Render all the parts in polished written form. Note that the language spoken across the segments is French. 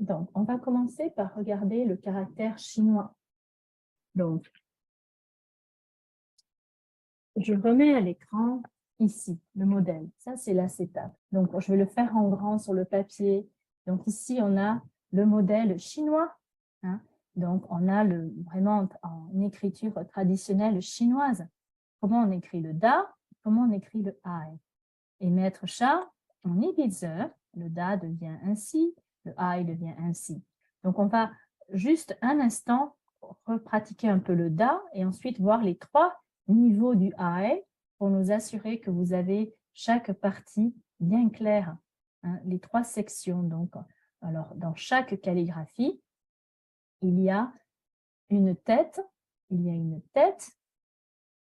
Donc, on va commencer par regarder le caractère chinois. Donc, je remets à l'écran ici le modèle. Ça, c'est l'acétate. Donc, je vais le faire en grand sur le papier. Donc, ici, on a le modèle chinois. Hein. Donc, on a vraiment en écriture traditionnelle chinoise. Comment on écrit le da, comment on écrit le ai. Et Maître Sha, en Ibiza, le da devient ainsi, le ai devient ainsi. Donc, on va juste un instant repratiquer un peu le da et ensuite voir les 3 niveaux du ai pour nous assurer que vous avez chaque partie bien claire, hein, les 3 sections. Donc, alors, dans chaque calligraphie, il y a une tête,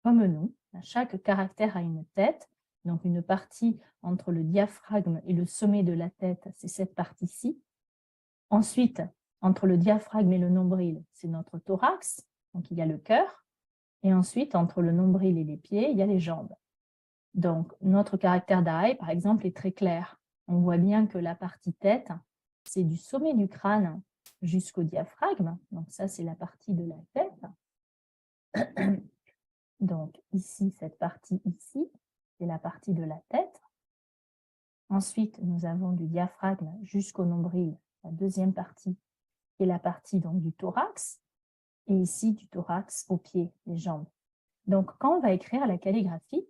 comme nous. Chaque caractère a une tête. Donc, une partie entre le diaphragme et le sommet de la tête, c'est cette partie-ci. Ensuite, entre le diaphragme et le nombril, c'est notre thorax. Donc, il y a le cœur. Et ensuite, entre le nombril et les pieds, il y a les jambes. Donc, notre caractère d'Aï, par exemple, est très clair. On voit bien que la partie tête, c'est du sommet du crâne jusqu'au diaphragme. Donc, ça, c'est la partie de la tête. Donc, ici, cette partie ici, c'est la partie de la tête. Ensuite, nous avons du diaphragme jusqu'au nombril, la deuxième partie, qui est la partie donc, du thorax. Et ici, du thorax aux pieds, les jambes. Donc, quand on va écrire la calligraphie,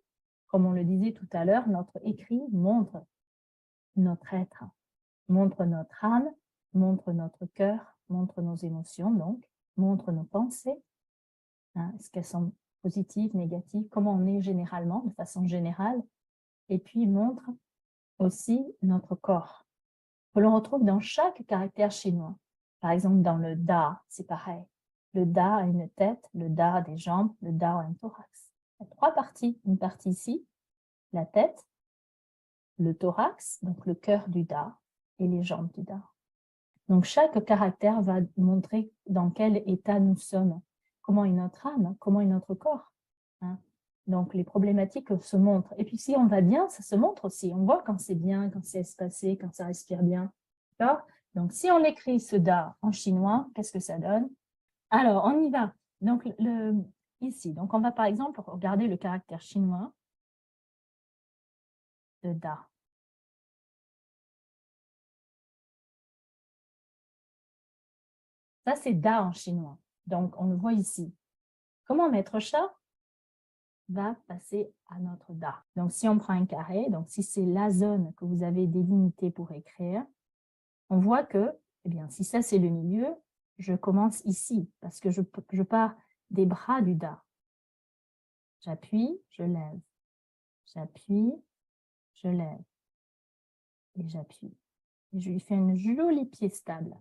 comme on le disait tout à l'heure, notre écrit montre notre être, montre notre âme, montre notre cœur, montre nos émotions, donc, montre nos pensées. Hein, est-ce qu'elles sont positives, négatives, comment on est généralement, de façon générale, et puis montre aussi notre corps, que l'on retrouve dans chaque caractère chinois. Par exemple, dans le da, c'est pareil. Le da a une tête, le da a des jambes, le da a un thorax. Il y a 3 parties. Une partie ici, la tête, le thorax, donc le cœur du da, et les jambes du da. Donc, chaque caractère va montrer dans quel état nous sommes, comment est notre âme, comment est notre corps. Hein. Donc, les problématiques se montrent. Et puis, si on va bien, ça se montre aussi. On voit quand c'est bien, quand c'est espacé, quand ça respire bien. Donc, si on écrit ce da en chinois, qu'est-ce que ça donne? Alors, on y va. Donc, ici, donc on va par exemple regarder le caractère chinois de da. Ça, c'est da en chinois. Donc, on le voit ici. Comment Maître Sha va passer à notre da. Donc, si on prend un carré, donc si c'est la zone que vous avez délimitée pour écrire, on voit que, eh bien, si ça c'est le milieu, je commence ici, parce que je pars des bras du da. J'appuie, je lève. J'appuie, je lève. Et j'appuie. Et je lui fais une jolie pied stable.